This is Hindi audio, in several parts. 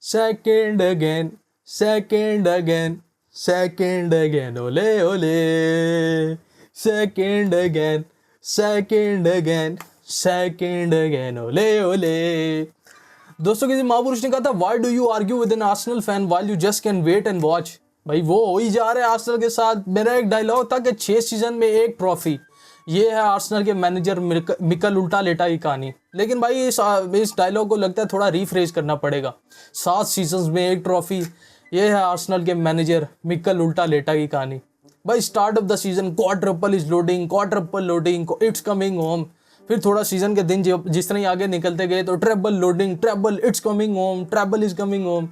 second again, second again, second again, ole ole, second again, second again, second again, ole ole. दोस्तों किसी महापुरुष ने कहा था why do you argue with an Arsenal fan while you just can wait and watch. भाई वो हो ही जा रहे हैं आर्सेनल के साथ। मेरा एक डायलॉग था कि 6 सीजन में एक ट्रॉफी, ये है आर्सेनल के मैनेजर मिकल उल्टा लेटा की कहानी। लेकिन भाई इस डायलॉग को लगता है थोड़ा रीफ्रेज करना पड़ेगा। 7 सीजन में एक ट्रॉफी, ये है आर्सेनल के मैनेजर मिकल उल्टा लेटा की कहानी। भाई start of the season quadruple is loading, quadruple loading, it's coming home. फिर थोड़ा सीजन के दिन जिस तरह आगे निकलते गए तो treble loading, treble it's coming home, treble is coming home.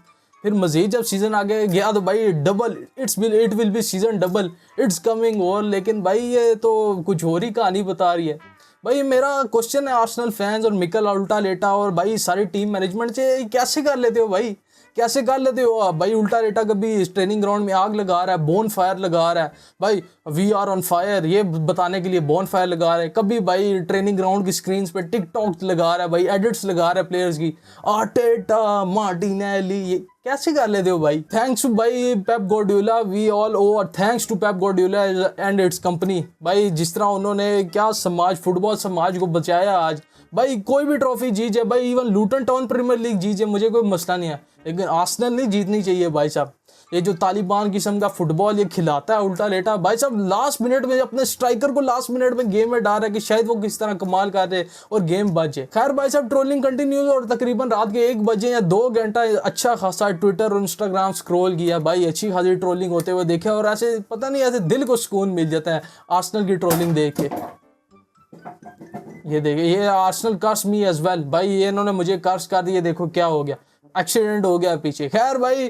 फिर मजीद जब सीजन आगे गया तो भाई double it will be season double, it's coming home. लेकिन भाई ये तो कुछ और ही कहानी बता रही है। भाई मेरा क्वेश्चन है आर्सेनल फैंस और मिकल उल्टा लेटा और भाई सारी टीम मैनेजमेंट से, कैसे कर लेते हो भाई, कैसे कर लेते हो आप? भाई उल्टा लेटा कभी ट्रेनिंग ग्राउंड में आग लगा रहा है, बोन फायर लगा रहा है, भाई वी आर ऑन फायर ये बताने के लिए बोन फायर लगा रहा है। कभी भाई ट्रेनिंग ग्राउंड की स्क्रीन्स पे टिकटॉक लगा रहा है, भाई एडिट्स लगा रहा है प्लेयर्स की, आर्टेटा, मार्टिनेली, ये कैसे कर लेते हो भाई? थैंक्स टू भाई Pep Guardiola, we all owe thanks to Pep Guardiola and its company. भाई जिस तरह उन्होंने क्या फुटबॉल समाज को बचाया आज। भाई कोई भी ट्रॉफी जीत जाए, भाई even Lutan town premiere league जीत जाए, मुझे कोई मसला नहीं है, लेकिन आर्सेनल नहीं जीतनी चाहिए भाई साहब। ये जो तालिबान किस्म का फुटबॉल ये खिलाता है उल्टा लेटा, भाई साहब लास्ट मिनट में अपने स्ट्राइकर को लास्ट मिनट में गेम में डाल रहा है कि शायद वो किस तरह कमाल कर दे और गेम बच जाए। खैर भाई साहब ट्रोलिंग कंटिन्यूज और तकरीबन रात के 1 बजे या 2 घंटा अच्छा खासा ट्विटर और इंस्टाग्राम स्क्रॉल किया। भाई अच्छी खासी ट्रोलिंग होते हुए देखा और ऐसे पता नहीं ऐसे दिल को सुकून मिल जाता है आर्सेनल की ट्रोलिंग देख के। ये देखिए ये आर्सेनल कर्स मी एज वेल। भाई ये इन्होंने मुझे कर्स कर दिया, देखो क्या हो गया, एक्सीडेंट हो गया पीछे। खैर भाई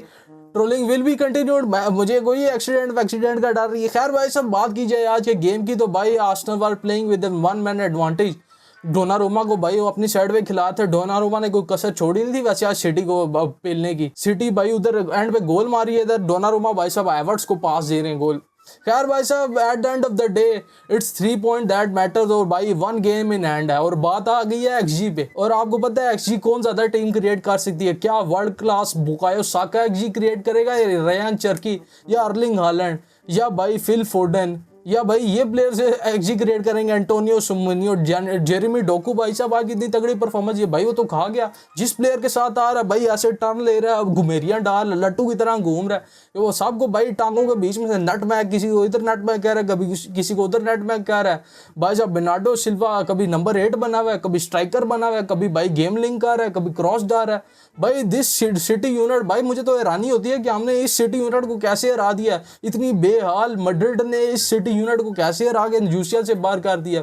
ट्रोलिंग विल बी कंटिन्यूड, मुझे कोई एक्सीडेंट का डर नहीं है। खैर भाई सब बात की जाए आज के गेम की तो भाई Arsenal were playing with 1 man advantage. Donnarumma को भाई वो अपनी साइड पे खिला थे, डोनारुमा ने कोई कसर छोड़ी नहीं थी वैसे आज सिटी को पेलने की। सिटी भाई उधर एंड पे गोल मारी है, इधर डोनारुमा भाई साहब एवर्ट्स को पास दे रहे हैं गोल। खैर भाई साहब at the end of the day it's 3 point that matters और भाई 1 गेम इन हैंड है। और बात आ गई है एक्सजी पे, और आपको पता है एक्सजी कौन ज्यादा टीम क्रिएट कर सकती है? क्या world class Bukayo Saka XD create करेगा, या रयान चर्की, या अर्लिंग हालैंड, या भाई फिल फोर्डन, या भाई ये प्लेयर्स एक्सजी क्रिएट करेंगे? एंटोनियो सुमनियो, जेरेमी डोकू भाई साहब आज कितनी तगड़ी परफॉर्मेंस, ये भाई वो तो खा गया जिस प्लेयर के साथ आ रहा है भाई ऐसे टर्न ले रहा है, घुमेरियां डाल लट्टू की तरह घूम रहा है, वो सबको भाई टांगों के बीच में से नट मैक, किसी को इधर नट मैक कह रहा है, कभी किसी को उधर नट मैक कह रहा है। भाई साहब बेनार्डो सिल्वा कभी नंबर 8 बना हुआ है, कभी स्ट्राइकर बना हुआ है, कभी भाई गेम लिंक कर रहा है, कभी क्रॉस डाल रहा है। भाई दिस सिटी यूनिट, भाई मुझे तो हैरानी होती है कि हमने इस सिटी यूनिट को कैसे हरा दिया, इतनी बेहाल मैड्रिड ने इस सिटी यूनिट को कैसे हरा के यूसीएल से बाहर कर दिया।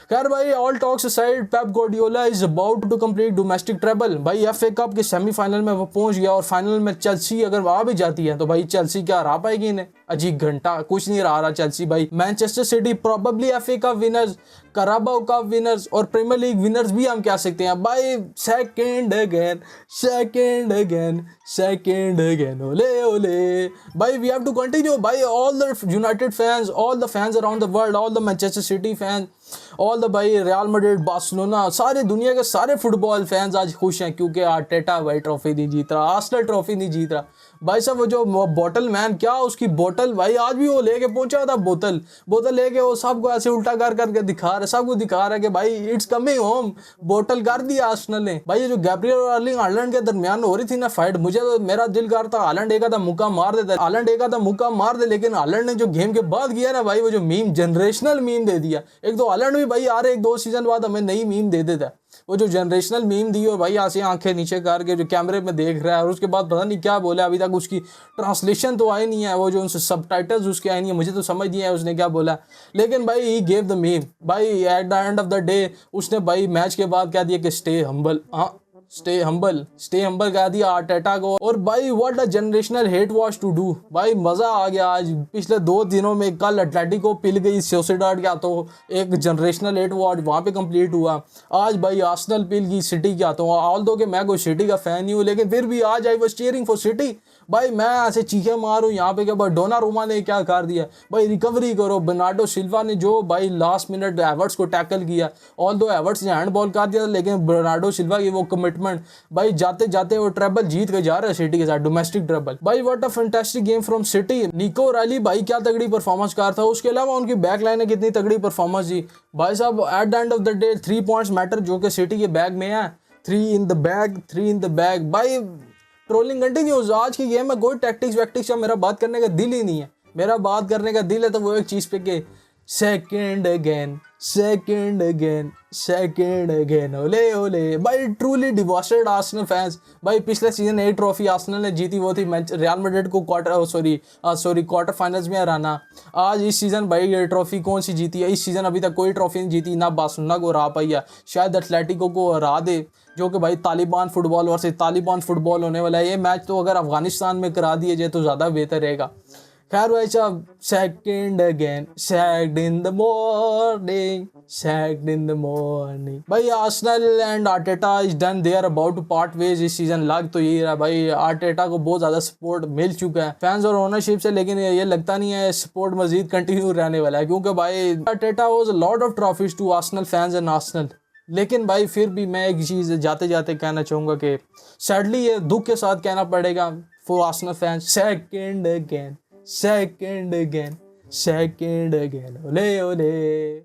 खैर भाई all talks aside, Pep Guardiola is about to complete domestic treble. भाई एफए कप के सेमीफाइनल में वो पहुंच गया और फाइनल में चेल्सी अगर आ भी जाती है तो भाई चेल्सी क्या हरा पाएगी इन्हें? अजीब घंटा कुछ नहीं रहा चेल्सी। भाई Manchester City probably FA Cup winners, Carabao Cup winners और प्रीमियर लीग विनर्स भी हम कह सकते हैं। भाई second again, second again, second again, Ole Ole. भाई वी हैव टू कंटिन्यू। भाई all the United fans, all the fans around the world, all the Manchester City fans, all the भाई रियल मैड्रिड, बार्सिलोना, सारे दुनिया के सारे फुटबॉल फैंस आज खुश हैं क्योंकि आर्टेटा भाई ट्रॉफी नहीं जीत रहा, आर्सेनल ट्रॉफी नहीं जीत रहा। भाई साहब वो जो बोतल मैन, क्या उसकी बोतल, भाई आज भी वो लेके पहुंचा था बोतल लेके, वो सबको ऐसे उल्टा कर करके दिखा रहा है, सबको दिखा रहा है कि भाई इट्स कमिंग होम, बोतल कर दिया आर्सेनल ने। भाई ये जो गैब्रियल और अर्लिंग हालैंड के दरमियान हो रही थी ना फाइट, मुझे तो मेरा दिल करता हालैंड एक आधा मुक्का मार देता, हालैंड एक आधा मुक्का मार दे, लेकिन हालैंड ने जो गेम के बाद किया ना भाई, वो जो मीम, जनरेशनल मीम दे दिया। एक तो हालैंड भी भाई आ रहे 1-2 सीजन बाद हमें नई मीम दे देता है, वो जो जनरेशनल मीम दी हो भाई, ऐसे आंखें नीचे करके जो कैमरे में देख रहा है और उसके बाद पता नहीं क्या बोला, अभी तक उसकी ट्रांसलेशन तो आई नहीं है, वो जो उनसे सबटाइटल्स उसके आई नहीं है, मुझे तो समझ नहीं है उसने क्या बोला, लेकिन भाई ही गेव द मीम। भाई at the end of the day उसने भाई मैच के बाद कह दिया कि स्टे हम्बल, हाँ स्टे हम्बल कह दिया आर्टेटा को। और भाई what a generational hate wash to do. भाई मजा आ गया आज। पिछले 2 दिनों में कल एटलेटिको पिल गई सोसिएडाड क्या, तो एक जनरेशनल हेट वॉच वहाँ पे कंप्लीट हुआ। आज भाई आर्सेनल पिल गई सिटी क्या, तो ऑल दो कि मैं कोई सिटी का फैन नहीं हूँ, लेकिन फिर भी आज I was cheering for city. भाई मैं ऐसे चीखे मारूं यहाँ पे, क्या डोनारुमा ने क्या कर दिया भाई, रिकवरी करो। बर्नार्डो सिल्वा ने जो भाई लास्ट मिनट एवर्ट्स को टैकल किया, ऑल दो एवर्ट्स ने हैंड बॉल कर दिया, लेकिन बर्नार्डो सिल्वा की वो कमिटमेंट डिसअपॉइंटमेंट भाई, जाते जाते वो ट्रेबल जीत के जा रहे हैं सिटी के साथ, डोमेस्टिक ट्रेबल भाई। What a fantastic game from city. निको रैली भाई क्या तगड़ी परफॉर्मेंस कर था, उसके अलावा उनकी बैक लाइन ने कितनी तगड़ी परफॉर्मेंस दी भाई साहब। At the end of the day 3 points matter, जो कि सिटी के बैग में है। 3 in the bag, 3 in the bag भाई। Trolling continues. आज की गेम में कोई टैक्टिक्स वैक्टिक्स या मेरा बात करने का दिल ही नहीं है। मेरा बात करने का दिल है तो वो एक चीज पे के second again, second again, second again, Ole Ole भाई। ट्रूली डिवॉस्टेड आर्सेनल फैंस भाई। पिछले सीजन 1 ट्रॉफी आर्सेनल ने जीती, वो थी रियल मैड्रिड को क्वार्टर फाइनल्स में हराना। आज इस सीजन भाई ये ट्रॉफी कौन सी जीती है? इस सीजन अभी तक कोई ट्रॉफी नहीं जीती, ना बार्सिलोना को हरा पाई है, शायद एटलेटिको को हरा दे, जो कि भाई Taliban football versus Taliban football होने वाला है। ये मैच तो अगर अफगानिस्तान में करा दिए जाए तो ज़्यादा बेहतर रहेगा। खैर भाई साहब, second again, sacked in the morning, sacked in the morning भाई। Arsenal and Arteta is done, they are about to part ways this season. लग तो यही रहा भाई, आर्टेटा को बहुत ज़्यादा सपोर्ट मिल चुका है फैंस और ओनरशिप से, लेकिन ये लगता नहीं है सपोर्ट मजीद कंटिन्यू रहने वाला है, क्योंकि भाई Arteta was a lot of trophies to Arsenal fans and Arsenal. लेकिन भाई फिर भी मैं एक चीज़ जाते जाते कहना चाहूँगा कि सैडली ये दुख के साथ कहना पड़ेगा for Arsenal fans, second again, second again, second again, ole ole.